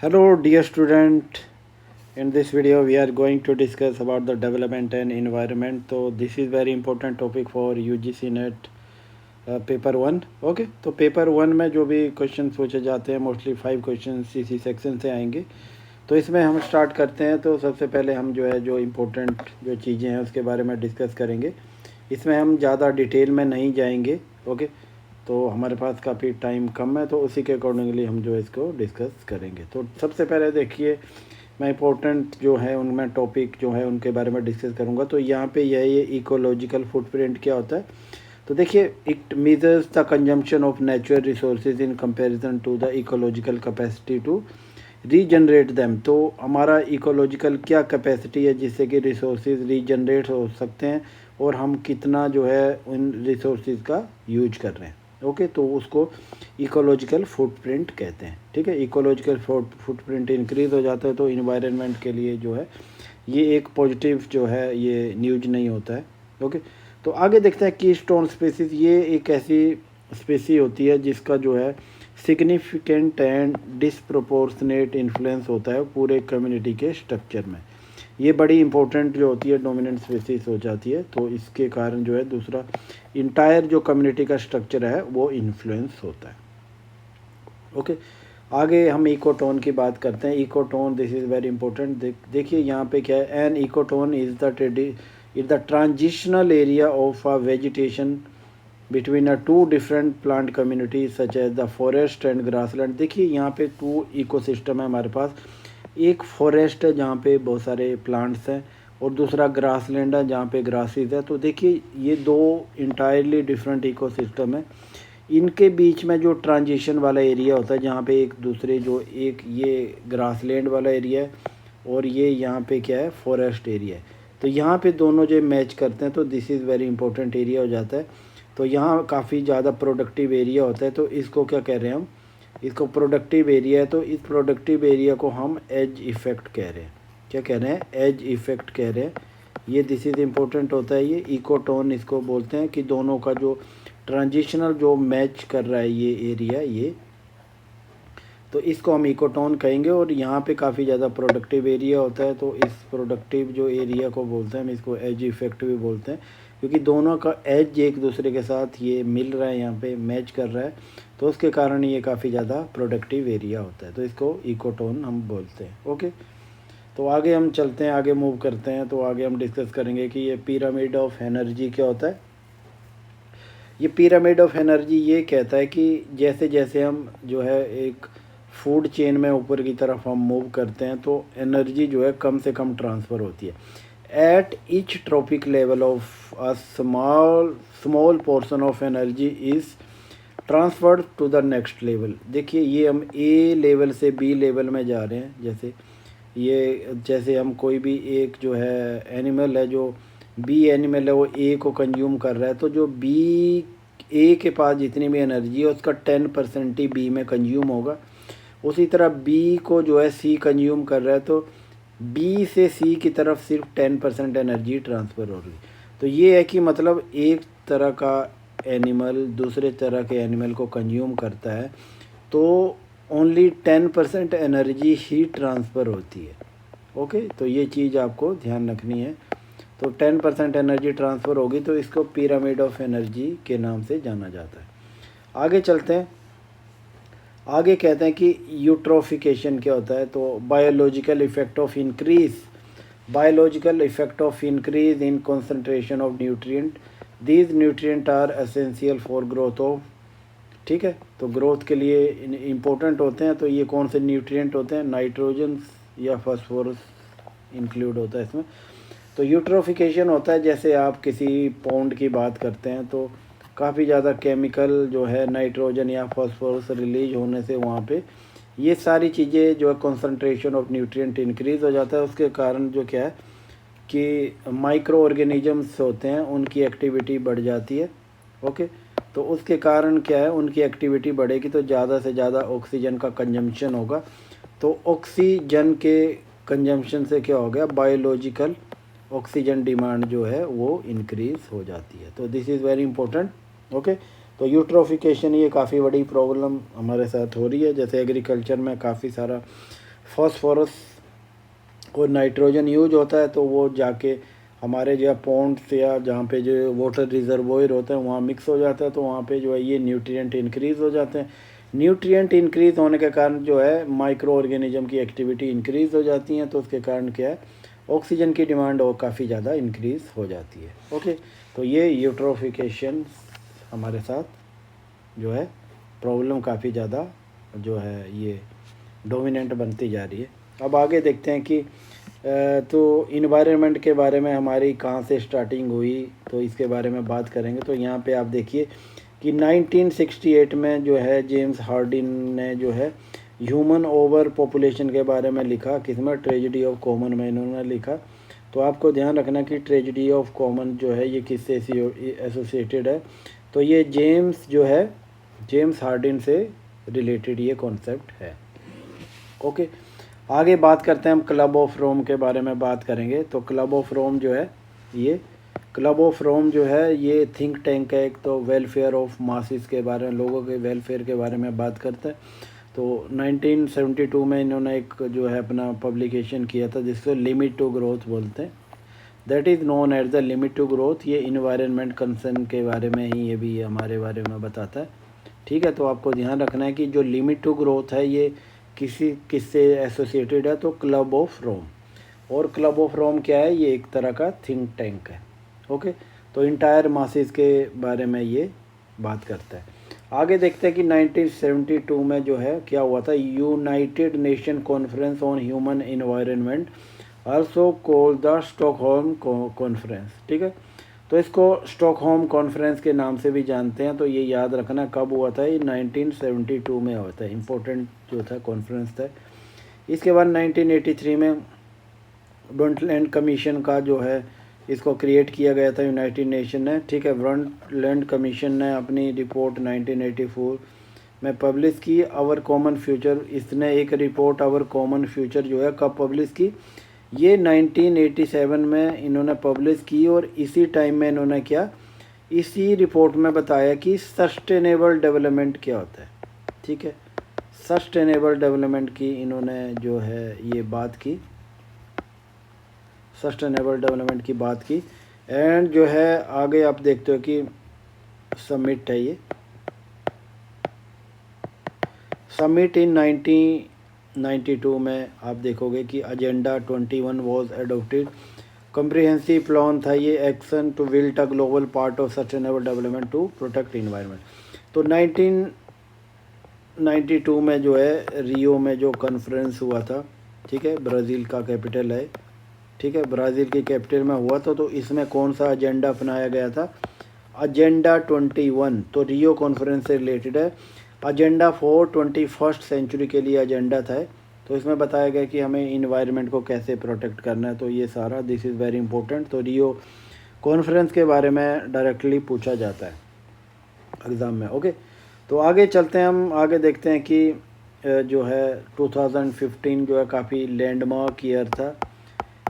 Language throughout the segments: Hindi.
Hello dear student, in this video we are going to discuss about the development and environment. So this is very important topic for UGC net paper one. Okay, तो पेपर वन में जो भी क्वेश्चन पूछे जाते हैं मोस्टली 5 क्वेश्चन इसी सेक्शन से आएंगे। तो इसमें हम स्टार्ट करते हैं। तो सबसे पहले हम जो है जो इम्पोर्टेंट जो चीज़ें हैं उसके बारे में डिस्कस करेंगे। इसमें हम ज़्यादा डिटेल में नहीं जाएंगे। ओके, तो हमारे पास काफ़ी टाइम कम है, तो उसी के अकॉर्डिंगली हम जो है इसको डिस्कस करेंगे। तो सबसे पहले देखिए, मैं इम्पोर्टेंट जो है उनमें टॉपिक जो है उनके बारे में डिस्कस करूँगा। तो यहाँ पे ये इकोलॉजिकल फुटप्रिंट क्या होता है। तो देखिए, it measures the consumption of natural resources in comparison to the ecological capacity to regenerate them. तो हमारा इकोलॉजिकल क्या कैपेसिटी है जिससे कि रिसोर्सेज रीजनरेट हो सकते हैं और हम कितना जो है उन रिसोर्सेज का यूज कर रहे हैं। ओके, तो उसको इकोलॉजिकल फुटप्रिंट कहते हैं। ठीक है, इकोलॉजिकल फुटप्रिंट इंक्रीज हो जाता है तो इन्वायरमेंट के लिए जो है ये एक पॉजिटिव जो है ये न्यूज नहीं होता है। ओके, तो आगे देखते हैं कीस्टोन स्पीसीज। ये एक ऐसी स्पीसी होती है जिसका जो है सिग्निफिकेंट एंड डिसप्रोपोर्शनेट इन्फ्लुएंस होता है पूरे कम्युनिटी के स्ट्रक्चर में। ये बड़ी इंपॉर्टेंट जो होती है डोमिनेंट स्पीसीज हो जाती है। तो इसके कारण जो है दूसरा इंटायर जो कम्युनिटी का स्ट्रक्चर है वो इन्फ्लुएंस होता है। ओके, आगे हम इकोटोन की बात करते हैं। Ecotone, this is very important. देखिए यहाँ पे क्या है, an ecotone is the transitional area of a vegetation between a two different plant communities such as the forest and grassland. देखिए यहाँ पे 2 इकोसिस्टम है हमारे पास। एक फॉरेस्ट है जहाँ पे बहुत सारे प्लांट्स हैं और दूसरा ग्रासलैंड है जहाँ पे ग्रासेस है। तो देखिए ये 2 इंटायरली डिफरेंट इकोसिस्टम है। इनके बीच में जो ट्रांजिशन वाला एरिया होता है जहाँ पे एक दूसरे जो एक ये ग्रासलैंड वाला एरिया है और ये यहाँ पे क्या है फॉरेस्ट एरिया है। तो यहाँ पे दोनों जो मैच करते हैं तो this is very important area हो जाता है। तो यहाँ काफ़ी ज़्यादा प्रोडक्टिव एरिया होता है। तो इसको क्या कह रहे हैं हम, इसको प्रोडक्टिव एरिया है। तो इस प्रोडक्टिव एरिया को हम एज इफ़ेक्ट कह रहे हैं। क्या कह रहे हैं, एज इफ़ेक्ट कह रहे हैं। ये दिस इज़ इम्पोर्टेंट होता है। ये इकोटोन इसको बोलते हैं कि दोनों का जो ट्रांजिशनल जो मैच कर रहा है ये एरिया, ये तो इसको हम इकोटोन कहेंगे। और यहाँ पे काफ़ी ज़्यादा प्रोडक्टिव एरिया होता है। तो इस प्रोडक्टिव जो एरिया को बोलते हैं हम इसको एज इफ़ेक्ट भी बोलते हैं, क्योंकि दोनों का एज एक दूसरे के साथ ये मिल रहा है, यहाँ पे मैच कर रहा है। तो उसके कारण ये काफ़ी ज़्यादा प्रोडक्टिव एरिया होता है। तो इसको इकोटोन हम बोलते हैं। ओके, तो आगे हम चलते हैं, आगे मूव करते हैं। तो आगे हम डिस्कस करेंगे कि ये पिरामिड ऑफ एनर्जी क्या होता है। ये पिरामिड ऑफ एनर्जी ये कहता है कि जैसे जैसे हम जो है एक फूड चेन में ऊपर की तरफ हम मूव करते हैं तो एनर्जी जो है कम से कम ट्रांसफ़र होती है। At each trophic level of a small portion of energy is transferred to the next level. देखिए ये हम ए लेवल से बी लेवल में जा रहे हैं। जैसे हम कोई भी एक जो है एनिमल है, जो बी एनिमल है वो ए को कंज्यूम कर रहा है। तो जो बी ए के पास जितनी भी एनर्जी है उसका 10% ही बी में कंज्यूम होगा। उसी तरह बी को जो है सी कंज्यूम कर रहा है तो बी से सी की तरफ सिर्फ 10% एनर्जी ट्रांसफ़र हो रही। तो ये है कि मतलब एक तरह का एनिमल दूसरे तरह के एनिमल को कंज्यूम करता है तो ओनली 10% एनर्जी ही ट्रांसफ़र होती है। ओके, तो ये चीज़ आपको ध्यान रखनी है। तो 10% एनर्जी ट्रांसफ़र होगी तो इसको पिरामिड ऑफ एनर्जी के नाम से जाना जाता है। आगे चलते हैं। आगे कहते हैं कि यूट्रोफिकेशन क्या होता है। तो biological effect of increase in concentration of nutrient. These nutrient are essential for growth of. ठीक है, तो ग्रोथ के लिए इम्पोर्टेंट होते हैं। तो ये कौन से न्यूट्रिएंट होते हैं, नाइट्रोजन या फास्फोरस इंक्लूड होता है इसमें। तो यूट्रोफिकेशन होता है जैसे आप किसी पॉन्ड की बात करते हैं तो काफ़ी ज़्यादा केमिकल जो है नाइट्रोजन या फास्फोरस रिलीज होने से वहाँ पे ये सारी चीज़ें जो है कंसंट्रेशन ऑफ न्यूट्रिएंट इंक्रीज़ हो जाता है। उसके कारण जो क्या है कि माइक्रो ऑर्गेनिजम्स होते हैं उनकी एक्टिविटी बढ़ जाती है। ओके, तो उसके कारण क्या है, उनकी एक्टिविटी बढ़ेगी तो ज़्यादा से ज़्यादा ऑक्सीजन का कंजम्पशन होगा। तो ऑक्सीजन के कंजम्पशन से क्या हो गया, बायोलॉजिकल ऑक्सीजन डिमांड जो है वो इंक्रीज़ हो जाती है। तो this is very important. Okay, तो यूट्रोफिकेशन ये काफ़ी बड़ी प्रॉब्लम हमारे साथ हो रही है। जैसे एग्रीकल्चर में काफ़ी सारा फॉस्फोरस और नाइट्रोजन यूज होता है, तो वो जाके हमारे जो है पॉन्ड्स या जहाँ पे जो वाटर रिजर्वोयर होते हैं वहाँ मिक्स हो जाता है, तो वहाँ पे जो है ये न्यूट्रिएंट इंक्रीज़ हो जाते हैं। न्यूट्रिएंट इंक्रीज़ होने के कारण जो है माइक्रो ऑर्गेनिज्म की एक्टिविटी इंक्रीज़ हो जाती है, तो उसके कारण क्या है ऑक्सीजन की डिमांड और काफ़ी ज़्यादा इंक्रीज़ हो जाती है। ओके, तो ये यूट्रोफिकेशन हमारे साथ जो है प्रॉब्लम काफ़ी ज़्यादा जो है ये डोमिनेंट बनती जा रही है। अब आगे देखते हैं कि तो इन्वायरमेंट के बारे में हमारी कहाँ से स्टार्टिंग हुई, तो इसके बारे में बात करेंगे। तो यहाँ पे आप देखिए कि 1968 में जो है जेम्स हार्डिन ने जो है ह्यूमन ओवर पॉपुलेशन के बारे में लिखा, किसमें ट्रेजेडी ऑफ कॉमन में इन्होंने लिखा। तो आपको ध्यान रखना कि ट्रेजेडी ऑफ कॉमन जो है ये किससे एसोसिएटेड है, तो ये जेम्स हार्डिन से रिलेटेड ये कॉन्सेप्ट है। ओके, आगे बात करते हैं हम क्लब ऑफ रोम के बारे में बात करेंगे। तो क्लब ऑफ रोम जो है ये थिंक टैंक है एक, तो वेलफेयर ऑफ मासिस के बारे में, लोगों के वेलफेयर के बारे में बात करता है। तो 1972 में इन्होंने एक जो है अपना पब्लिकेशन किया था जिसको लिमिट टू ग्रोथ बोलते हैं, that is known at the limit to growth. ये इन्वायरमेंट कंसर्न के बारे में ही ये भी हमारे बारे में बताता है। ठीक है, तो आपको ध्यान रखना है कि जो लिमिट टू ग्रोथ है ये किससे एसोसिएटेड है, तो क्लब ऑफ रोम। और क्लब ऑफ रोम क्या है, ये एक तरह का थिंक टैंक है। ओके, तो इंटायर मासिस के बारे में ये बात करता है। आगे देखते हैं कि 1972 में जो है क्या हुआ था, United nation conference on human environment also called the Stockholm conference. ठीक है, तो इसको स्टॉकहोम कॉन्फ्रेंस के नाम से भी जानते हैं। तो ये याद रखना कब हुआ था, ये 1972 में हुआ था, इम्पोर्टेंट जो था कॉन्फ्रेंस था। इसके बाद 1983 में ब्रंटलैंड कमीशन का जो है इसको क्रिएट किया गया था यूनाइटेड नेशन ने। ठीक है, ब्रंटलैंड कमीशन ने अपनी रिपोर्ट 1984 में पब्लिश की, आवर कॉमन फ्यूचर। इसने एक रिपोर्ट आवर कॉमन फ्यूचर जो है कब पब्लिश की, ये 1987 में इन्होंने पब्लिश की। और इसी टाइम में इन्होंने क्या, इसी रिपोर्ट में बताया कि सस्टेनेबल डेवलपमेंट क्या होता है। ठीक है, सस्टेनेबल डेवलपमेंट की इन्होंने जो है ये बात की, सस्टेनेबल डेवलपमेंट की बात की। एंड जो है आगे आप देखते हो कि समिट है, ये समिट इन 1992 में आप देखोगे कि agenda 21 was adopted, comprehensive plan था ये, action to build a global part of sustainable development to protect environment. तो 1992 में जो है रियो में जो कॉन्फ्रेंस हुआ था, ठीक है, ब्राज़ील का कैपिटल है, ठीक है, ब्राज़ील की कैपिटल में हुआ था। तो इसमें कौन सा एजेंडा अपनाया गया था, एजेंडा 21। तो रियो कॉन्फ्रेंस से रिलेटेड है, एजेंडा फॉर 21st सेंचुरी के लिए एजेंडा था। तो इसमें बताया गया कि हमें इन्वायरमेंट को कैसे प्रोटेक्ट करना है, तो ये सारा दिस इज़ वेरी इंपॉर्टेंट। तो रियो कॉन्फ्रेंस के बारे में डायरेक्टली पूछा जाता है एग्ज़ाम में। ओके, तो आगे चलते हैं, हम आगे देखते हैं कि जो है 2015 जो है काफ़ी लैंडमार्क ईयर था।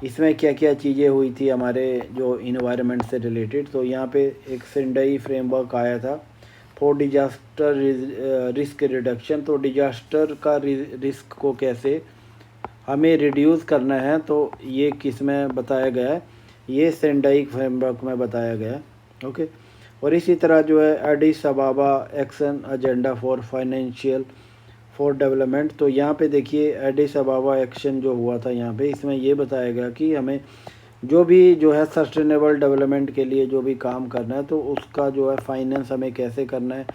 इसमें क्या क्या चीज़ें हुई थी हमारे जो इन्वायरमेंट से रिलेटेड। तो यहाँ पे एक सेंडई फ्रेमवर्क आया था फॉर डिजास्टर रिस्क रिडक्शन। तो डिजास्टर का रिस्क को कैसे हमें रिड्यूस करना है, तो ये किस में बताया गया है, ये सेंडई फ्रेमवर्क में बताया गया है। ओके, और इसी तरह जो है Aedes अबाबा action agenda for financial for development. तो यहाँ पे देखिए एडिस अबाबा एक्शन जो हुआ था यहाँ पे, इसमें ये बताया गया कि हमें जो भी जो है सस्टेनेबल डेवलपमेंट के लिए जो भी काम करना है, तो उसका जो है फाइनेंस हमें कैसे करना है,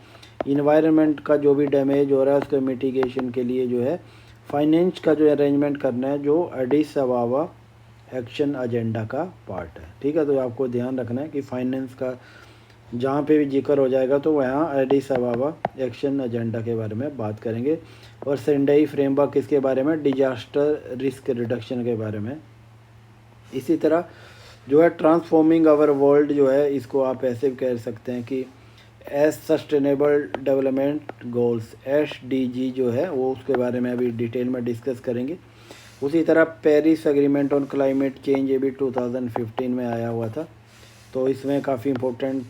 इन्वायरमेंट का जो भी डैमेज हो रहा है उसके मिटिगेशन के लिए जो है फाइनेंस का जो अरेंजमेंट करना है, जो एडिस अबाबा एक्शन एजेंडा का पार्ट है। ठीक है, तो आपको ध्यान रखना है कि फाइनेंस का जहाँ पे भी जिक्र हो जाएगा तो वहाँ एडिस अबाबा एक्शन एजेंडा के बारे में बात करेंगे। और सेंडई फ्रेमवर्क किसके बारे में, डिजास्टर रिस्क रिडक्शन के बारे में। इसी तरह जो है ट्रांसफॉर्मिंग आवर वर्ल्ड जो है, इसको आप ऐसे भी कह सकते हैं कि S sustainable development goals SDG जो है वो, उसके बारे में अभी डिटेल में डिस्कस करेंगे। उसी तरह Paris agreement on climate change, ये भी 2015 में आया हुआ था। तो इसमें काफ़ी इम्पोर्टेंट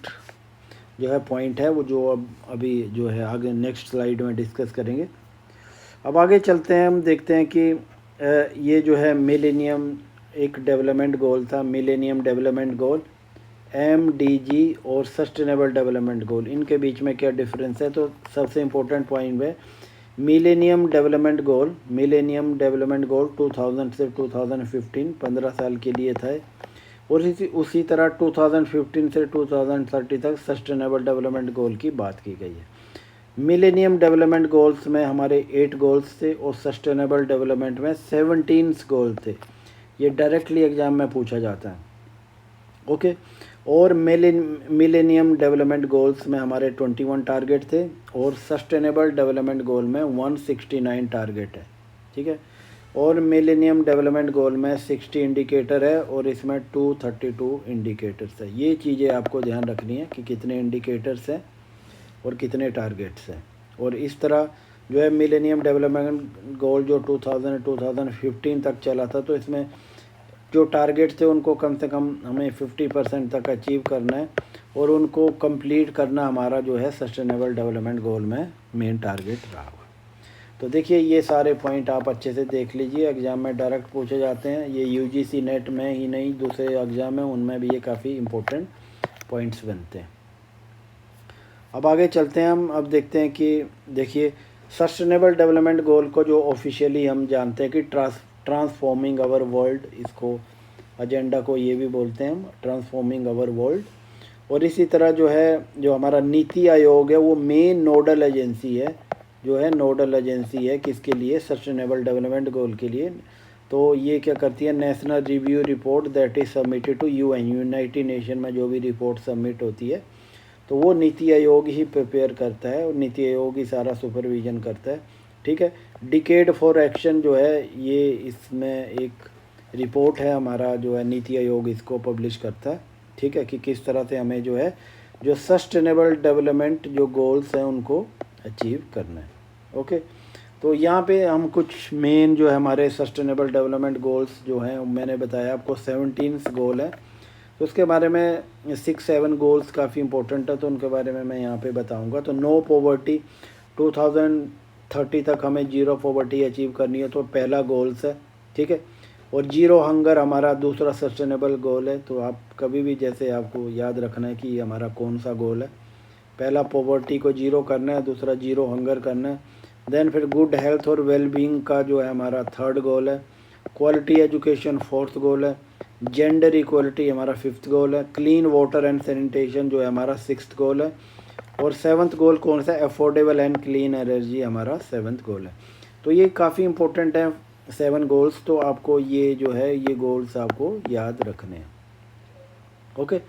जो है पॉइंट है वो, जो अब अभी जो है आगे नेक्स्ट स्लाइड में डिस्कस करेंगे। अब आगे चलते हैं, हम देखते हैं कि ये जो है मिलेनियम एक डेवलपमेंट गोल था, मिलेनियम डेवलपमेंट गोल, MDG और सस्टेनेबल डेवलपमेंट गोल, इनके बीच में क्या डिफरेंस है? तो सबसे इम्पोर्टेंट पॉइंट है millennium development goal. Millennium development goal 2000 से 2015 15 साल के लिए था, और उसी तरह 2015 से 2030 तक सस्टेनेबल डेवलपमेंट गोल की बात की गई है। मिलेनियम डेवलपमेंट गोल्स में हमारे 8 गोल्स थे और सस्टेनेबल डेवलपमेंट में 17 गोल थे। ये डायरेक्टली एग्जाम में पूछा जाता है। ओके, और मिलेनियम डेवलपमेंट गोल्स में हमारे 21 टारगेट थे और सस्टेनेबल डेवलपमेंट गोल में 169 टारगेट है। ठीक है, और मिलेनियम डेवलपमेंट गोल में 60 इंडिकेटर है और इसमें 232 इंडिकेटर्स है। ये चीज़ें आपको ध्यान रखनी है कि कितने इंडिकेटर्स हैं और कितने टारगेट्स हैं। और इस तरह जो है मिलेनियम डेवलपमेंट गोल जो 2015 तक चला था, तो इसमें जो टारगेट थे उनको कम से कम हमें 50% तक अचीव करना है और उनको कंप्लीट करना हमारा जो है सस्टेनेबल डेवलपमेंट गोल में मेन टारगेट रहा। तो देखिए ये सारे पॉइंट आप अच्छे से देख लीजिए, एग्ज़ाम में डायरेक्ट पूछे जाते हैं। ये UGC नेट में ही नहीं, दूसरे एग्ज़ाम में उनमें भी ये काफ़ी इम्पोर्टेंट पॉइंट्स बनते हैं। अब आगे चलते हैं हम। अब देखते हैं कि देखिए सस्टेनेबल डेवलपमेंट गोल को जो ऑफिशियली हम जानते हैं कि ट्रांसफॉर्मिंग आवर वर्ल्ड, इसको एजेंडा को ये भी बोलते हैं हम, ट्रांसफॉर्मिंग आवर वर्ल्ड। और इसी तरह जो है जो हमारा नीति आयोग है वो मेन नोडल एजेंसी है, जो है नोडल एजेंसी है किसके लिए? सस्टेनेबल डेवलपमेंट गोल के लिए। तो ये क्या करती है? National review report that is submitted to UN, united nation में जो भी रिपोर्ट सबमिट होती है तो वो नीति आयोग ही प्रिपेयर करता है और नीति आयोग ही सारा सुपरविज़न करता है। ठीक है, डिकेड फॉर एक्शन जो है ये इसमें एक रिपोर्ट है हमारा, जो है नीति आयोग इसको पब्लिश करता है। ठीक है, कि किस तरह से हमें जो है जो सस्टेनेबल डेवलपमेंट जो गोल्स हैं उनको अचीव करना है। ओके, तो यहाँ पे हम कुछ मेन जो है हमारे सस्टेनेबल डेवलपमेंट गोल्स जो हैं मैंने बताया आपको 17 गोल है, तो उसके बारे में 6-7 गोल्स काफ़ी इंपॉर्टेंट है, तो उनके बारे में मैं यहाँ पे बताऊँगा। तो नो पॉवर्टी 2030 तक हमें 0 पॉवर्टी अचीव करनी है, तो पहला गोल्स है। ठीक है, और 0 हंगर हमारा दूसरा सस्टेनेबल गोल है। तो आप कभी भी जैसे आपको याद रखना है कि हमारा कौन सा गोल है। पहला पॉवर्टी को 0 करना है, दूसरा 0 हंगर करना है। देन फिर गुड हेल्थ और वेलबींग का जो है हमारा 3rd गोल है। क्वालिटी एजुकेशन 4th गोल है। जेंडर इक्वलिटी हमारा 5th गोल है। क्लीन वाटर एंड सैनिटेशन जो है हमारा 6th गोल है। और 7th गोल कौन सा? अफोर्डेबल एंड क्लीन एनर्जी हमारा 7th गोल है। तो ये काफ़ी इंपॉर्टेंट है 7 गोल्स, तो आपको ये जो है ये गोल्स आपको याद रखने हैं। ओके,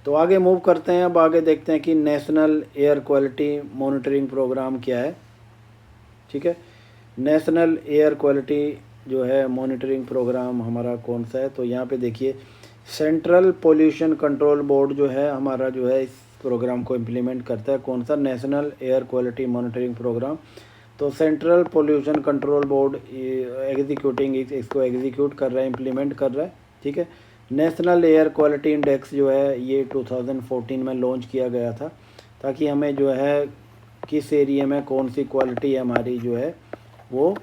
तो आगे मूव करते हैं। अब आगे देखते हैं कि national air quality monitoring program क्या है। ठीक है, नेशनल एयर क्वालिटी जो है मॉनिटरिंग प्रोग्राम हमारा कौन सा है? तो यहाँ पे देखिए सेंट्रल पोल्यूशन कंट्रोल बोर्ड जो है हमारा जो है इस प्रोग्राम को इम्प्लीमेंट करता है। कौन सा? National air quality monitoring program. तो सेंट्रल पोल्यूशन कंट्रोल बोर्ड इसको एग्जीक्यूट कर रहा है, इम्प्लीमेंट कर रहा है। ठीक है, नेशनल एयर क्वालिटी इंडेक्स जो है ये 2014 में लॉन्च किया गया था, ताकि हमें जो है किस एरिया में कौन सी क्वालिटी है हमारी जो है वो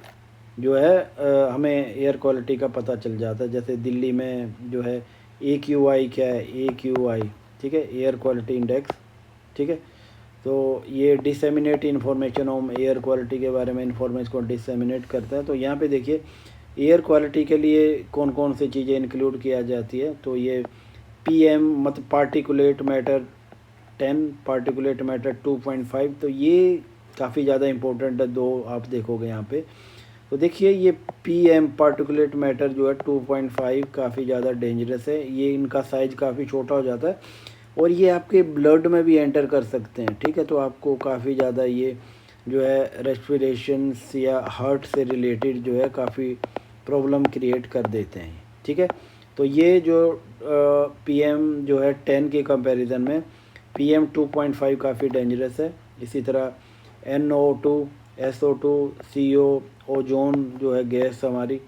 जो है हमें एयर क्वालिटी का पता चल जाता है। जैसे दिल्ली में जो है AQI क्या है? AQI, ठीक है, एयर क्वालिटी इंडेक्स। ठीक है, तो ये disseminate information on air quality के बारे में इंफॉर्मेशन को डिसेमिनेट करता है। तो यहाँ पे देखिए एयर क्वालिटी के लिए कौन कौन सी चीज़ें इंक्लूड किया जाती है। तो ये PM मतलब पार्टिकुलेट मैटर 10, पार्टिकुलेट मैटर 2.5, तो ये काफ़ी ज़्यादा इंपॉर्टेंट है। दो आप देखोगे यहाँ पे, तो देखिए ये PM पार्टिकुलेट मैटर जो है 2.5 काफ़ी ज़्यादा डेंजरस है। ये इनका साइज़ काफ़ी छोटा हो जाता है और ये आपके ब्लड में भी एंटर कर सकते हैं। ठीक है, तो आपको काफ़ी ज़्यादा ये जो है रेस्पिरेशन या हार्ट से रिलेटेड जो है काफ़ी प्रॉब्लम क्रिएट कर देते हैं। ठीक है, तो ये जो PM जो है 10 के कंपैरिजन में PM 2.5 काफ़ी डेंजरस है। इसी तरह NO2, SO2, CO, ओजोन जो है गैस हमारी,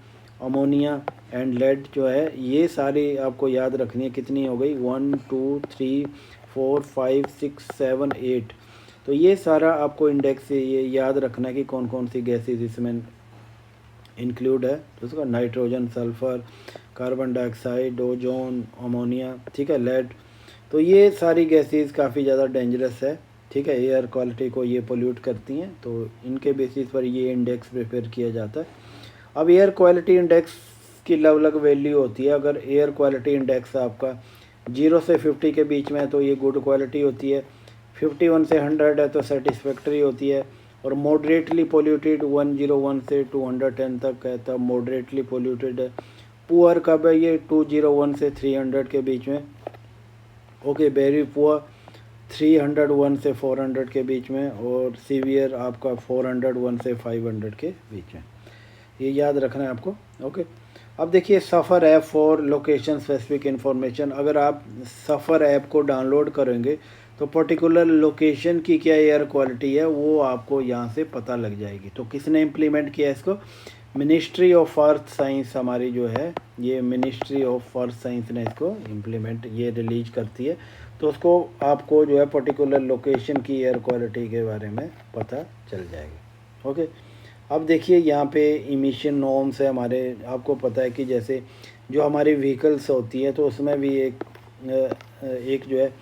अमोनिया एंड लेड जो है, ये सारी आपको याद रखनी है। कितनी हो गई? 1 2 3 4 5 6 7 8। तो ये सारा आपको इंडेक्स से ये याद रखना है कि कौन कौन सी गैसेज इसमें इंक्लूड है, तो उसका nitrogen, sulphur, carbon dioxide, ozone, ammonia, ठीक है, लेड। तो ये सारी गैसेस काफ़ी ज़्यादा डेंजरस है, ठीक है, एयर क्वालिटी को ये पोल्यूट करती हैं, तो इनके बेसिस पर ये इंडेक्स प्रिपेयर किया जाता है। अब एयर क्वालिटी इंडेक्स की अलग अलग वैल्यू होती है। अगर एयर क्वालिटी इंडेक्स आपका 0 से 50 के बीच में है तो ये गुड क्वालिटी होती है, 51 से 100 है तो सेटिस्फैक्ट्री होती है, और मॉडरेटली पोल्यूटेड 101 से 210 तक है तब मॉडरेटली पोल्यूटेड है। पुअर कब है, ये 201 से 300 के बीच में, ओके, वेरी पुअर 301 से 400 के बीच में, और सीवियर आपका 401 से 500 के बीच में, ये याद रखना है आपको, ओके। अब देखिए Safar app for location specific information. अगर आप सफ़र ऐप को डाउनलोड करेंगे तो पर्टिकुलर लोकेशन की क्या एयर क्वालिटी है वो आपको यहाँ से पता लग जाएगी। तो किसने इम्प्लीमेंट किया इसको, मिनिस्ट्री ऑफ अर्थ साइंस हमारी जो है, ये मिनिस्ट्री ऑफ अर्थ साइंस ने इसको इम्प्लीमेंट ये रिलीज करती है। तो उसको आपको जो है पर्टिकुलर लोकेशन की एयर क्वालिटी के बारे में पता चल जाएगी, ओके। अब देखिए यहाँ पे इमिशन नॉर्म्स है हमारे, आपको पता है कि जैसे जो हमारी व्हीकल्स होती है तो उसमें भी एक जो है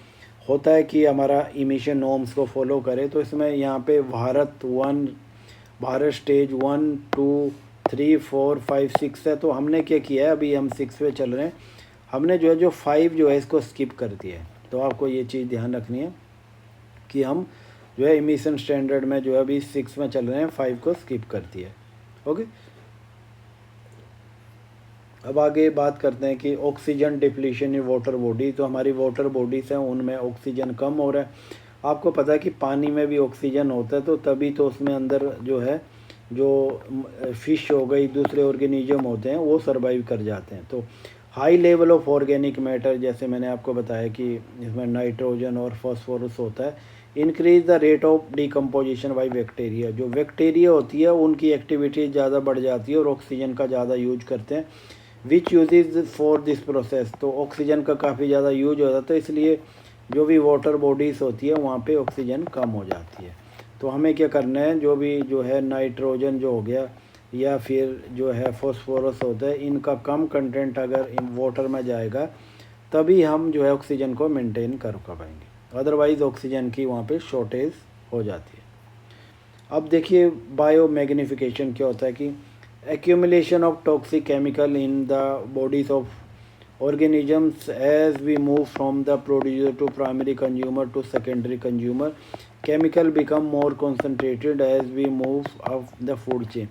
होता है कि हमारा इमिशन नॉर्म्स को फॉलो करे। तो इसमें यहाँ पे भारत स्टेज 1, 2, 3, 4, 5, 6 है। तो हमने क्या किया है, अभी हम 6 पे चल रहे हैं, हमने जो है जो 5 जो है इसको स्किप कर दिया है। तो आपको ये चीज़ ध्यान रखनी है कि हम जो है इमिशन स्टैंडर्ड में जो है अभी 6 में चल रहे हैं, 5 को स्किप कर दिया है, ओके। अब आगे बात करते हैं कि oxygen depletion in water body. तो हमारी वाटर बॉडीज़ हैं उनमें ऑक्सीजन कम हो रहा है। आपको पता है कि पानी में भी ऑक्सीजन होता है, तो तभी तो उसमें अंदर जो है जो फिश हो गई, दूसरे ऑर्गेनिज्म होते हैं वो सर्वाइव कर जाते हैं। तो high level of organic matter, जैसे मैंने आपको बताया कि इसमें नाइट्रोजन और फॉस्फोरस होता है, increase the rate of decomposition by bacteria. जो बैक्टीरिया होती है उनकी एक्टिविटी ज़्यादा बढ़ जाती है और ऑक्सीजन का ज़्यादा यूज करते हैं, विच यूजेज फॉर दिस प्रोसेस। तो ऑक्सीजन का काफ़ी ज़्यादा यूज हो जाता है, इसलिए जो भी वाटर बॉडीज़ होती है वहाँ पे ऑक्सीजन कम हो जाती है। तो हमें क्या करना है, जो भी जो है नाइट्रोजन जो हो गया या फिर जो है फॉस्फोरस होता है, इनका कम कंटेंट अगर इन वाटर में जाएगा तभी हम जो है ऑक्सीजन को मेंटेन कर पाएंगे, अदरवाइज़ ऑक्सीजन की वहाँ पे शॉर्टेज हो जाती है। अब देखिए बायो मैग्निफिकेशन क्या होता है कि accumulation of toxic chemical in the bodies of organisms as we move from the producer to primary consumer to secondary consumer, chemical become more concentrated as we move up the food chain।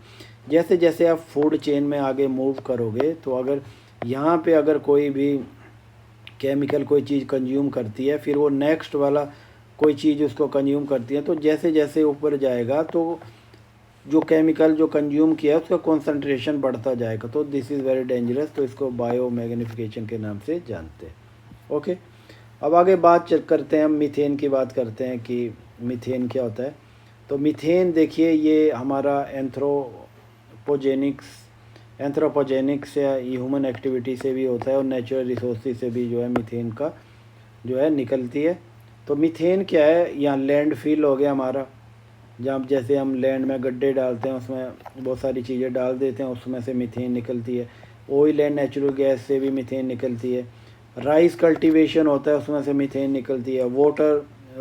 जैसे जैसे आप फूड चेन में आगे मूव करोगे तो अगर यहाँ पे अगर कोई भी केमिकल कोई चीज़ कंज्यूम करती है, फिर वो नेक्स्ट वाला कोई चीज़ उसको कंज्यूम करती है, तो जैसे जैसे ऊपर जाएगा तो जो केमिकल जो कंज्यूम किया है उसका कॉन्सेंट्रेशन बढ़ता जाएगा। तो दिस इज़ वेरी डेंजरस, तो इसको बायो मैग्निफिकेशन के नाम से जानते हैं, ओके। अब आगे बात करते हैं, हम मीथेन की बात करते हैं कि मीथेन क्या होता है। तो मीथेन देखिए ये हमारा एंथ्रोपोजेनिक्स या ह्यूमन एक्टिविटी से भी होता है और नेचुरल रिसोर्सेज से भी जो है मीथेन का जो है निकलती है। तो मीथेन क्या है, यहाँ लैंड फिल हो गया हमारा, जहाँ जैसे हम लैंड में गड्ढे डालते हैं उसमें बहुत सारी चीज़ें डाल देते हैं, उसमें से मीथेन निकलती है। ऑयल एंड नेचुरल गैस से भी मीथेन निकलती है। राइस कल्टीवेशन होता है उसमें से मीथेन निकलती है।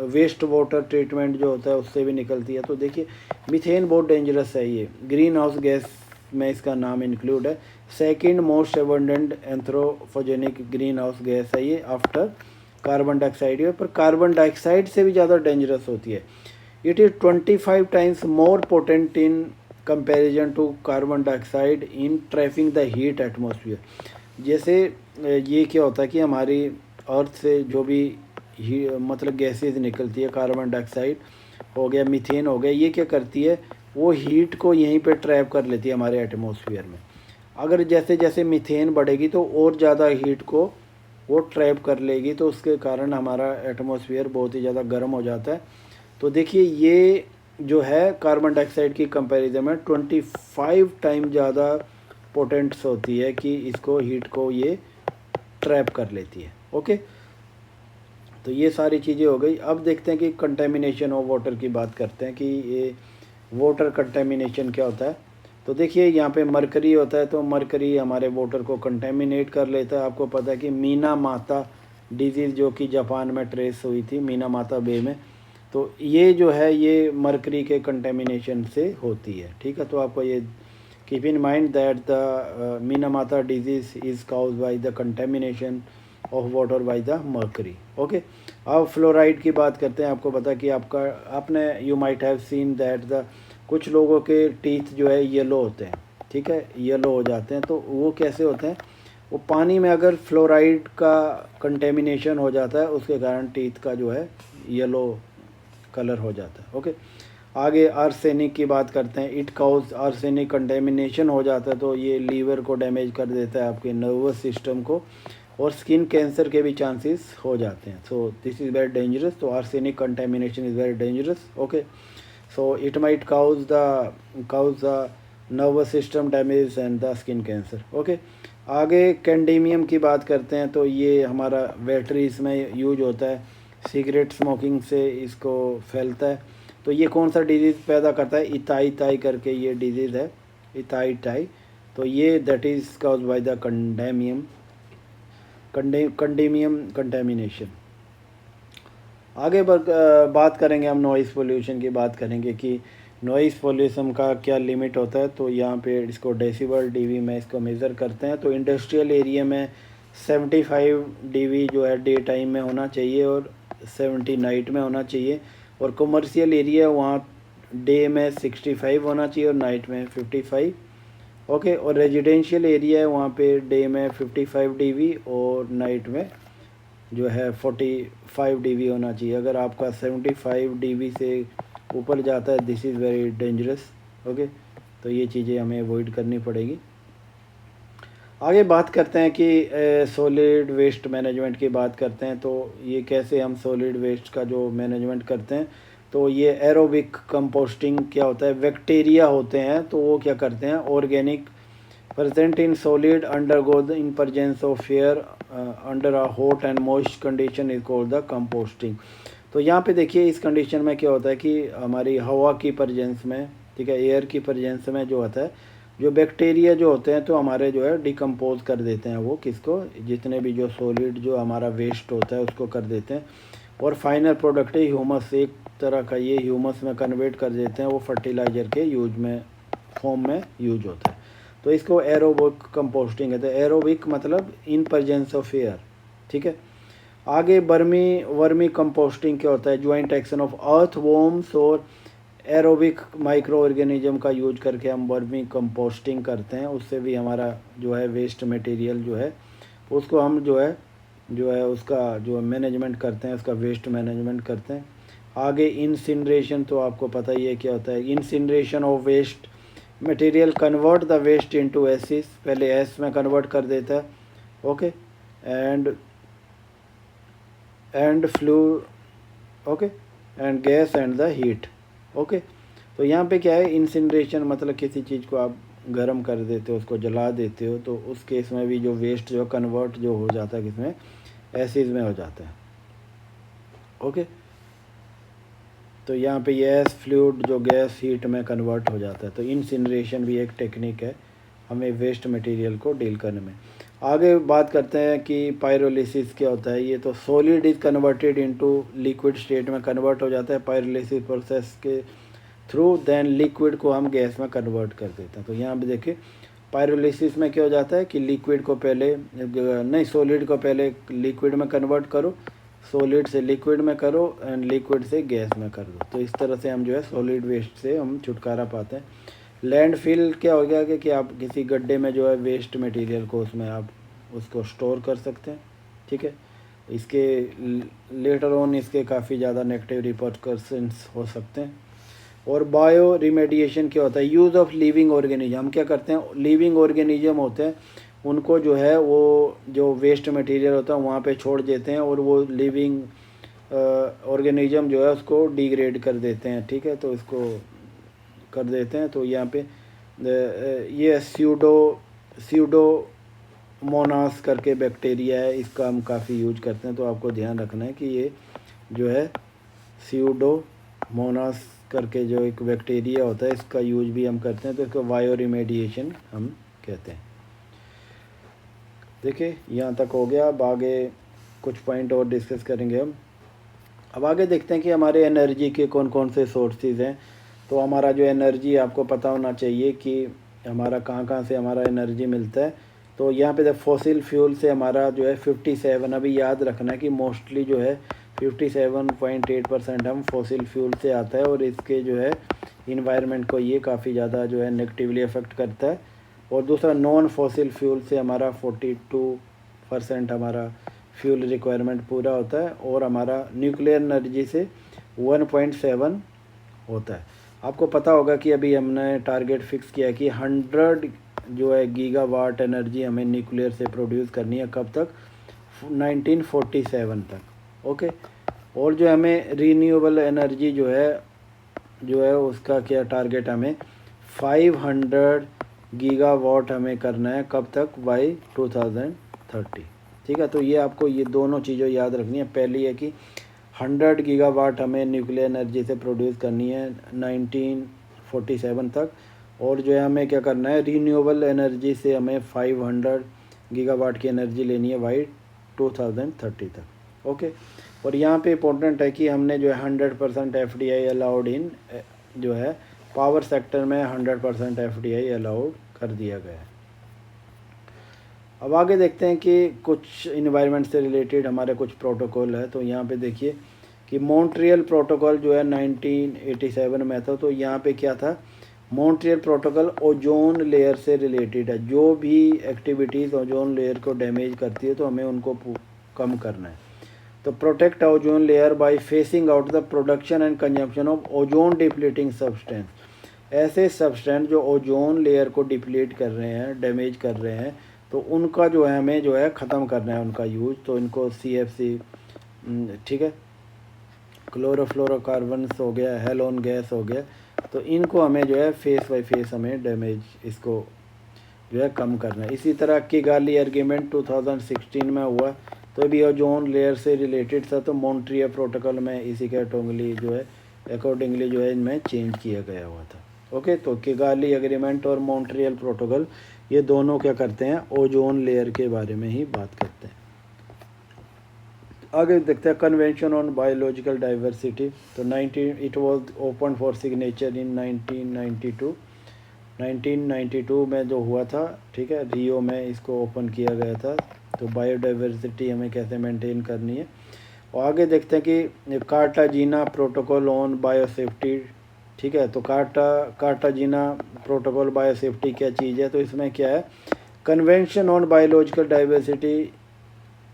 वेस्ट वाटर ट्रीटमेंट जो होता है उससे भी निकलती है। तो देखिए मीथेन बहुत डेंजरस है, ये ग्रीन हाउस गैस में इसका नाम इंक्लूड है। Second most abundant anthropogenic green house gas है ये आफ्टर कार्बन डाइऑक्साइड है, पर कार्बन डाइऑक्साइड से भी ज़्यादा डेंजरस होती है। It is 25 times more potent in comparison to carbon dioxide in trapping the heat atmosphere। जैसे ये क्या होता है कि हमारी अर्थ से जो भी मतलब गैसेज निकलती है, कार्बन डाइऑक्साइड हो गया, मीथेन हो गया, ये क्या करती है, वो हीट को यहीं पे ट्रैप कर लेती है हमारे एटमॉस्फेयर में। अगर जैसे जैसे मीथेन बढ़ेगी तो और ज़्यादा हीट को वो ट्रैप कर लेगी, तो उसके कारण हमारा एटमॉस्फेयर बहुत ही ज़्यादा गर्म हो जाता है। तो देखिए ये जो है कार्बन डाइऑक्साइड की कंपैरिजन में 25 टाइम ज़्यादा पोटेंट्स होती है कि इसको हीट को ये ट्रैप कर लेती है, ओके। तो ये सारी चीज़ें हो गई। अब देखते हैं कि कंटेमिनेशन ऑफ वाटर की बात करते हैं कि ये वाटर कंटेमिनेशन क्या होता है। तो देखिए यहाँ पे मरकरी होता है, तो मरकरी हमारे वाटर को कंटेमिनेट कर लेता है। आपको पता है कि मीना माता डिजीज़ जो कि जापान में ट्रेस हुई थी मीना माता बे में, तो ये जो है ये मरकरी के कंटेमिनेशन से होती है। ठीक है, तो आपको ये keep in mind that the Minamata disease is caused by the contamination of water by the mercury. Okay, अब फ्लोराइड की बात करते हैं। आपको पता कि आपने you might have seen that the कुछ लोगों के टीथ जो है येलो होते हैं। ठीक है, येलो हो जाते हैं, तो वो कैसे होते हैं? वो पानी में अगर फ्लोराइड का कंटेमिनेशन हो जाता है उसके कारण टीथ का जो है येलो कलर हो जाता है। ओके, आगे आर्सेनिक की बात करते हैं। इट काउज आर्सेनिक कंटेमिनेशन हो जाता है तो ये लीवर को डैमेज कर देता है, आपके नर्वस सिस्टम को, और स्किन कैंसर के भी चांसेस हो जाते हैं। So this is very dangerous. तो arsenic contamination is very dangerous. Okay, so it might cause the nervous system damage and the skin cancer. Okay, आगे कैंडेमियम की बात करते हैं। तो ये हमारा बैटरीज में यूज होता है, सिगरेट स्मोकिंग से इसको फैलता है। तो ये कौन सा डिजीज़ पैदा करता है? इथाई करके ये डिजीज़ है, इथाई। तो ये that is caused by the cadmium contamination. आगे बात करेंगे हम नॉइज़ पोल्यूशन की बात करेंगे कि नॉइज़ पोल्यूशन का क्या लिमिट होता है। तो यहाँ पे इसको डेसिबल डीबी में इसको मेज़र करते हैं। तो इंडस्ट्रियल एरिया में 75 डीबी जो है डे टाइम में होना चाहिए और 70 नाइट में होना चाहिए, और कमर्शियल एरिया वहाँ डे में 65 होना चाहिए और नाइट में 55। ओके, और रेजिडेंशियल एरिया है वहाँ पे डे में 55 डीबी और नाइट में जो है 45 डीबी होना चाहिए। अगर आपका 75 डीबी से ऊपर जाता है this is very dangerous. Okay, तो ये चीज़ें हमें अवॉइड करनी पड़ेगी। आगे बात करते हैं कि सॉलिड वेस्ट मैनेजमेंट की बात करते हैं। तो ये कैसे हम सॉलिड वेस्ट का जो मैनेजमेंट करते हैं, तो ये एरोबिक कंपोस्टिंग क्या होता है? बैक्टीरिया होते हैं तो वो क्या करते हैं, organic present in solid undergo the in presence of air under a hot and moist condition is called the composting। तो यहाँ पे देखिए इस कंडीशन में क्या होता है कि हमारी हवा की प्रेजेंस में, ठीक है, एयर की प्रेजेंस में जो होता है, जो बैक्टीरिया जो होते हैं तो हमारे जो है डिकम्पोज कर देते हैं वो किसको, जितने भी जो सॉलिड जो हमारा वेस्ट होता है उसको कर देते हैं, और फाइनल प्रोडक्ट है ह्यूमस, एक तरह का ये ह्यूमस में कन्वर्ट कर देते हैं, वो फर्टिलाइज़र के यूज में फॉर्म में यूज होता है। तो इसको एरोबिक कंपोस्टिंग कहते हैं। एरोबिक मतलब इन प्रेजेंस ऑफ एयर। ठीक है, आगे वर्मी कंपोस्टिंग क्या होता है? Joint action of earth worms और एरोबिक माइक्रो ऑर्गेनिज्म का यूज करके हम वर्मी कंपोस्टिंग करते हैं। उससे भी हमारा जो है वेस्ट मटेरियल जो है उसको हम जो है उसका जो मैनेजमेंट करते हैं, उसका वेस्ट मैनेजमेंट करते हैं। आगे इंसिनरेशन, तो आपको पता ही है क्या होता है। Incineration of waste material convert the waste into acid, पहले एस में कन्वर्ट कर देता है। Okay, and flue, okay, and gas and the heat. Okay, तो यहाँ पे क्या है, इंसिनरेशन मतलब किसी चीज़ को आप गर्म कर देते हो, उसको जला देते हो, तो उस केस में भी जो वेस्ट जो कन्वर्ट जो हो जाता है किसमें, एसिड में हो जाता है। ओके, तो यहाँ पे गैस फ्लूइड जो गैस हीट में कन्वर्ट हो जाता है। तो इंसिनरेशन भी एक टेक्निक है हमें वेस्ट मटेरियल को डील करने में। आगे बात करते हैं कि पायरोलिसिस क्या होता है। ये तो solid is converted into liquid state में कन्वर्ट हो जाता है पायरोलिसिस प्रोसेस के थ्रू, देन लिक्विड को हम गैस में कन्वर्ट कर देते हैं। तो यहाँ पे देखिए पायरोलिसिस में क्या हो जाता है कि लिक्विड को पहले नहीं, सॉलिड को पहले लिक्विड में कन्वर्ट करो, सॉलिड से लिक्विड में करो एंड लिक्विड से गैस में कर दो। तो इस तरह से हम जो है सॉलिड वेस्ट से हम छुटकारा पाते हैं। लैंडफिल क्या हो गया कि आप किसी गड्ढे में जो है वेस्ट मटेरियल को उसमें आप उसको स्टोर कर सकते हैं। ठीक है, इसके लेटर ऑन इसके काफ़ी ज़्यादा नेगेटिव रिपरकशंस हो सकते हैं। और बायो रिमेडिएशन क्या होता है? Use of living organism. हम क्या करते हैं, लिविंग ऑर्गेनिज्म होते हैं उनको जो है वो जो वेस्ट मटेरियल होता है वहाँ पे छोड़ देते हैं और वो लिविंग ऑर्गेनिज्म जो है उसको डिग्रेड कर देते हैं। ठीक है, तो इसको कर देते हैं। तो यहाँ पे ये स्यूडोमोनास करके बैक्टीरिया है, इसका हम काफ़ी यूज करते हैं। तो आपको ध्यान रखना है कि ये जो है स्यूडोमोनास करके जो एक बैक्टीरिया होता है, इसका यूज भी हम करते हैं, तो इसको बायो रिमेडिएशन हम कहते हैं। देखिए यहाँ तक हो गया। अब आगे कुछ पॉइंट और डिस्कस करेंगे हम। अब आगे देखते हैं कि हमारे एनर्जी के कौन कौन से सोर्सेज हैं। तो हमारा जो एनर्जी, आपको पता होना चाहिए कि हमारा कहाँ कहाँ से हमारा एनर्जी मिलता है। तो यहाँ पे फॉसिल फ्यूल से हमारा जो है 57, अभी याद रखना है कि मोस्टली जो है 57.8% हम फॉसिल फ्यूल से आता है, और इसके जो है इन्वायरमेंट को ये काफ़ी ज़्यादा जो है नेगेटिवली अफेक्ट करता है। और दूसरा नॉन फॉसिल फ्यूल से हमारा 42% हमारा फ्यूल रिक्वायरमेंट पूरा होता है, और हमारा न्यूक्लियर एनर्जी से 1.7 होता है। आपको पता होगा कि अभी हमने टारगेट फिक्स किया कि 100 जो है गीगावाट एनर्जी हमें न्यूक्लियर से प्रोड्यूस करनी है। कब तक? 1947 तक। ओके। और जो हमें रीन्यूएबल एनर्जी जो है उसका क्या टारगेट, हमें 500 गीगावाट हमें करना है। कब तक? बाई 2030। ठीक है। तो ये आपको ये दोनों चीज़ें याद रखनी है। पहली है कि 100 गीगावाट हमें न्यूक्लियर एनर्जी से प्रोड्यूस करनी है 1947 तक, और जो है हमें क्या करना है, रीन्यूएबल एनर्जी से हमें 500 गीगावाट की एनर्जी लेनी है बाई 2030 तक। ओके। और यहाँ पे इम्पोर्टेंट है कि हमने जो है 100% FDI अलाउड इन जो है पावर सेक्टर में 100% FDI अलाउड कर दिया गया है। अब आगे देखते हैं कि कुछ इन्वायरमेंट से रिलेटेड हमारे कुछ प्रोटोकॉल है। तो यहाँ पे देखिए कि मॉन्ट्रियल प्रोटोकॉल जो है 1987 में था। तो यहाँ पे क्या था, मॉन्ट्रियल प्रोटोकॉल ओजोन लेयर से रिलेटेड है। जो भी एक्टिविटीज़ ओजोन लेयर को डैमेज करती है तो हमें उनको कम करना है। तो protect ozone layer by facing out the production and consumption of ozone depleting substance. ऐसे सब्सटेंस जो ओजोन लेयर को डिप्लीट कर रहे हैं, डैमेज कर रहे हैं, तो उनका जो है हमें जो है ख़त्म करना है उनका यूज। तो इनको CFC, ठीक है, क्लोरोफ्लोरोकार्बन्स हो गया, हेलोन गैस हो गया, तो इनको हमें जो है फेस बाय फेस हमें डैमेज इसको जो है कम करना है। इसी तरह किगाली एग्रीमेंट 2016 में हुआ, तो भी ओजोन लेयर से रिलेटेड था। तो मॉन्ट्रियल प्रोटोकॉल में इसी के अकॉर्डिंगली जो है इनमें चेंज किया गया हुआ था। ओके। तो किगाली एग्रीमेंट और मॉन्ट्रियल प्रोटोकॉल ये दोनों क्या करते हैं, ओजोन लेयर के बारे में ही बात करते हैं। आगे देखते हैं कन्वेंशन ऑन बायोलॉजिकल डाइवर्सिटी। तो it was open for signature इन 1992 में जो हुआ था, ठीक है, रियो में इसको ओपन किया गया था। तो बायोडाइवर्सिटी हमें कैसे मेंटेन करनी है। और आगे देखते हैं कि कार्टाजीना प्रोटोकॉल ऑन बायोसेफ्टी, ठीक है। तो कार्टाजीना प्रोटोकॉल बायोसेफ्टी क्या चीज़ है, तो इसमें क्या है, convention on biological diversity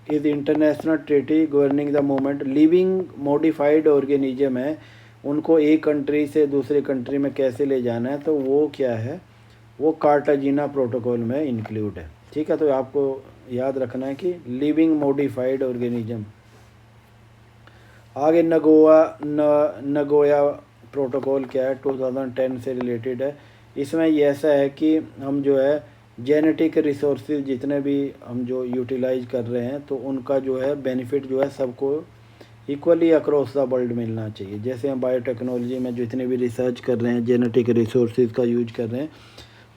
is international treaty governing the movement living modified organism है, उनको एक कंट्री से दूसरे कंट्री में कैसे ले जाना है, तो वो क्या है, वो कार्टाजीना प्रोटोकॉल में इंक्लूड है। ठीक है। तो आपको याद रखना है कि लिविंग मॉडिफाइड ऑर्गेनिज्म। आगे नगोया प्रोटोकॉल क्या है, 2010 से रिलेटेड है। इसमें ये ऐसा है कि हम जो है जेनेटिक रिसोर्सेज जितने भी हम जो यूटिलाइज कर रहे हैं, तो उनका जो है बेनिफिट जो है सबको इक्वली अक्रॉस द वर्ल्ड मिलना चाहिए। जैसे हम बायोटेक्नोलॉजी में जितने भी रिसर्च कर रहे हैं, जेनेटिक रिसोर्सेज का यूज कर रहे हैं,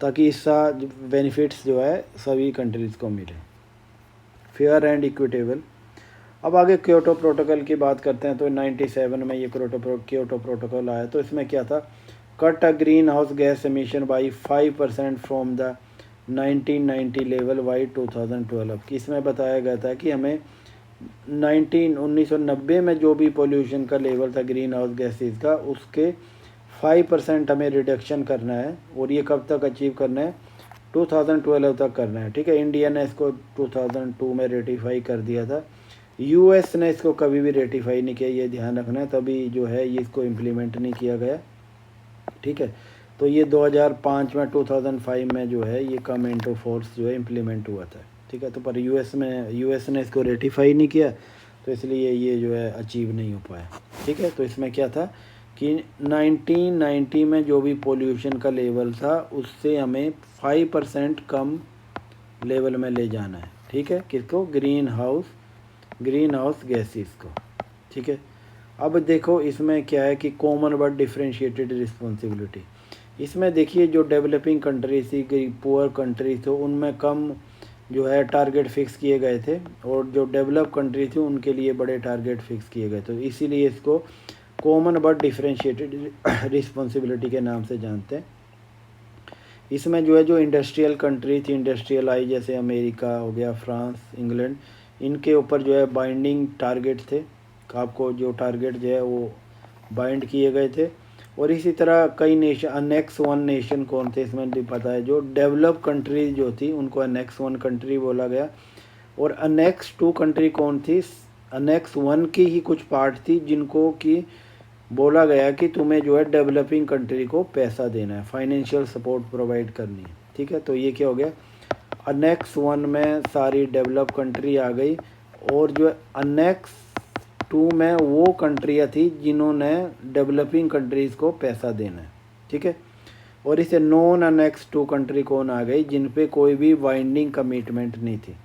ताकि इसका बेनिफिट्स जो है सभी कंट्रीज़ को मिले, फेयर एंड इक्विटेबल। अब आगे क्योटो प्रोटोकॉल की बात करते हैं। तो 97 में ये क्योटो प्रोटोकॉल आया। तो इसमें क्या था, cut a green house gas emission by 5% from the 1990 level by 2012। कि इसमें बताया गया था कि हमें 1990 में जो भी पोल्यूशन का लेवल था ग्रीन हाउस गैसेज का, उसके 5% हमें रिडक्शन करना है। और ये कब तक अचीव करना है, 2012 तक करना है। ठीक है। इंडिया ने इसको 2002 में रेटिफाई कर दिया था। US ने इसको कभी भी रेटिफाई नहीं किया, ये ध्यान रखना है, तभी जो है ये इसको इम्प्लीमेंट नहीं किया गया। ठीक है। तो ये 2005 में 2005 में जो है ये कम इनटू फोर्स जो है इम्प्लीमेंट हुआ था। ठीक है। तो पर US ने इसको रेटिफाई नहीं किया, तो इसलिए ये जो है अचीव नहीं हो पाया। ठीक है। तो इसमें क्या था कि 1990 में जो भी पोल्यूशन का लेवल था, उससे हमें 5% कम लेवल में ले जाना है। ठीक है। किसको, ग्रीन हाउस गैसेस को। ठीक है। अब देखो इसमें क्या है कि कॉमन बट डिफरेंशिएटेड रिस्पॉन्सिबिलिटी। इसमें देखिए जो डेवलपिंग कंट्री थी, पुअर कंट्री थी, उनमें कम जो है टारगेट फिक्स किए गए थे, और जो डेवलप कंट्री थी उनके लिए बड़े टारगेट फिक्स किए गए, तो इसीलिए इसको कॉमन बट डिफरेंशिएटेड रिस्पॉन्सिबिलिटी के नाम से जानते हैं। इसमें जो है जो इंडस्ट्रियल कंट्री थी, इंडस्ट्रियल जैसे अमेरिका हो गया, फ्रांस, इंग्लैंड, इनके ऊपर जो है बाइंडिंग टारगेट थे, आपको जो टारगेट जो है वो बाइंड किए गए थे। और इसी तरह कई नेशन, अनेक्स 1 नेशन कौन थे इसमें भी पता है, जो डेवलप कंट्री जो थी उनको अनेक्स 1 कंट्री बोला गया। और अनेक्स 2 कंट्री कौन थी, अनेक्स 1 की ही कुछ पार्ट थी जिनको कि बोला गया कि तुम्हें जो है डेवलपिंग कंट्री को पैसा देना है, फाइनेंशियल सपोर्ट प्रोवाइड करनी है, ठीक है। तो ये क्या हो गया, अनेक्स 1 में सारी डेवलप कंट्री आ गई, और जो अनेक्स 2 में वो कंट्रियाँ थी जिन्होंने डेवलपिंग कंट्रीज़ को पैसा देना है, ठीक है। और इसे नॉन अनेक्स 2 कंट्री कौन आ गई, जिन पे कोई भी बाइंडिंग कमिटमेंट नहीं थी।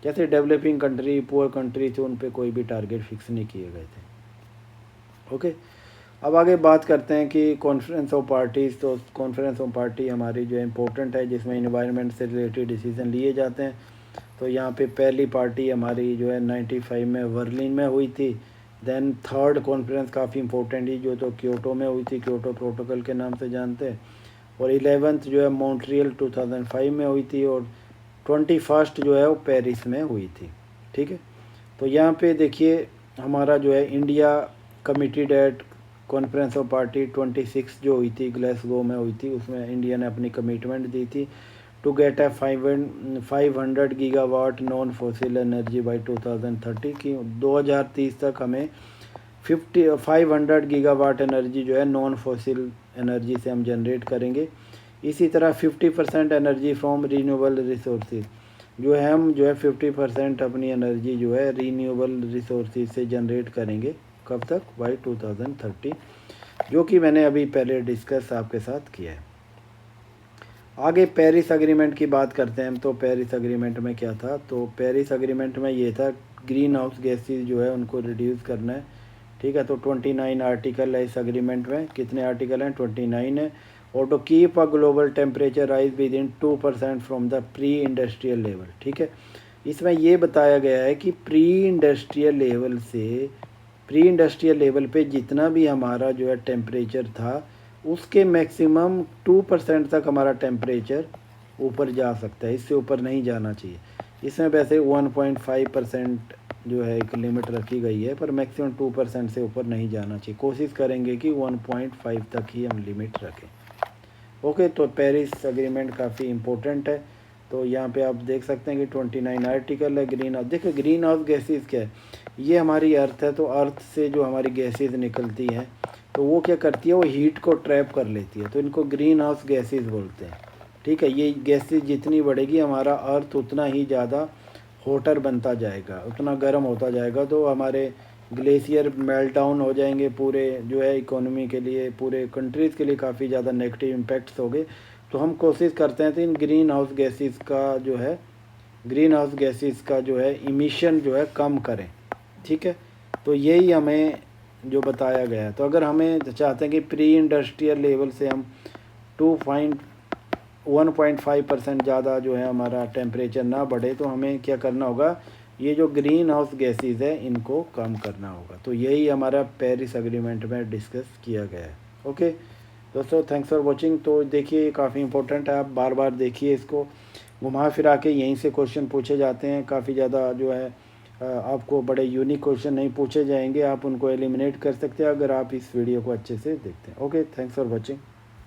जैसे डेवलपिंग कंट्री, पुअर कंट्री थी, उन पे कोई भी टारगेट फिक्स नहीं किए गए थे। ओके, अब आगे बात करते हैं कि कॉन्फ्रेंस ऑफ पार्टीज़। तो कॉन्फ्रेंस ऑफ पार्टी हमारी जो है इम्पोर्टेंट है, जिसमें इन्वायरमेंट से रिलेटेड डिसीजन लिए जाते हैं। तो यहाँ पे पहली पार्टी हमारी जो है 95 में बर्लिन में हुई थी। देन थर्ड कॉन्फ्रेंस काफ़ी इंपॉर्टेंट ही जो तो क्योटो में हुई थी, क्योटो प्रोटोकॉल के नाम से जानते हैं। और 11th जो है मॉन्ट्रियल 2005 में हुई थी, और 21st जो है वो पेरिस में हुई थी, ठीक है। तो यहाँ पे देखिए हमारा जो है India committed at conference of party 26 जो हुई थी ग्लासगो में हुई थी, उसमें इंडिया ने अपनी कमिटमेंट दी थी to get a 500 gigawatt non fossil energy by 2030 की 2030 तक हमें 500 गीगावाट एनर्जी जो है नॉन फॉसिल एनर्जी से हम जनरेट करेंगे। इसी तरह 50% एनर्जी फ्रॉम रीन्यूएबल रिसोर्सेज, जो है हम जो है 50% अपनी एनर्जी जो है रीन्यूएबल रिसोर्सेज से जनरेट करेंगे। कब तक, बाई 2030, जो कि मैंने अभी पहले डिस्कस आपके साथ किया है। आगे पेरिस अग्रीमेंट की बात करते हैं हम। तो पेरिस अग्रीमेंट में क्या था, तो पेरिस अग्रीमेंट में ये था ग्रीन हाउस गैसेज जो है उनको रिड्यूस करना है, ठीक है। तो 29 आर्टिकल है इस अग्रीमेंट में। कितने आर्टिकल हैं, 29 है। और to keep a global temperature rise within 2% from the pre industrial level, ठीक है। इसमें ये बताया गया है कि प्री इंडस्ट्रियल लेवल पे जितना भी हमारा जो है टेम्परेचर था, उसके मैक्सिमम 2% तक हमारा टेम्परेचर ऊपर जा सकता है, इससे ऊपर नहीं जाना चाहिए। इसमें वैसे 1.5% जो है एक लिमिट रखी गई है, पर मैक्सिमम 2% से ऊपर नहीं जाना चाहिए। कोशिश करेंगे कि 1.5 तक ही हम लिमिट रखें। ओके, तो पेरिस अग्रीमेंट काफ़ी इम्पोर्टेंट है। तो यहाँ पे आप देख सकते हैं कि 29 आर्टिकल है। ग्रीन हाउस, देखिए ग्रीन हाउस गैसेज क्या है, ये हमारी अर्थ है, तो अर्थ से जो हमारी गैसेज निकलती हैं तो वो क्या करती है, वो हीट को ट्रैप कर लेती है, तो इनको ग्रीन हाउस गैसेज बोलते हैं, ठीक है। ये गैसेज जितनी बढ़ेगी हमारा अर्थ उतना ही ज़्यादा होटर बनता जाएगा, उतना गर्म होता जाएगा, तो हमारे ग्लेशियर मेल्ट डाउन हो जाएंगे, पूरे जो है इकोनॉमी के लिए, पूरे कंट्रीज़ के लिए काफ़ी ज़्यादा नेगेटिव इम्पैक्ट्स हो गए। तो हम कोशिश करते हैं तो इन ग्रीन हाउस गैसेस का जो है इमिशन जो है कम करें, ठीक है। तो यही हमें जो बताया गया है। तो अगर हमें चाहते हैं कि प्री इंडस्ट्रियल लेवल से हम 1.5% ज़्यादा जो है हमारा टेम्परेचर ना बढ़े, तो हमें क्या करना होगा, ये जो ग्रीन हाउस गैसेज है इनको कम करना होगा। तो यही हमारा पेरिस अग्रीमेंट में डिस्कस किया गया है। ओके दोस्तों, थैंक्स फॉर वॉचिंग। तो देखिए काफ़ी इंपॉर्टेंट है, आप बार बार देखिए इसको, घुमा फिरा के यहीं से क्वेश्चन पूछे जाते हैं। काफ़ी ज़्यादा जो है आपको बड़े यूनिक क्वेश्चन नहीं पूछे जाएंगे, आप उनको एलिमिनेट कर सकते हैं अगर आप इस वीडियो को अच्छे से देखते हैं। Okay, thanks for watching.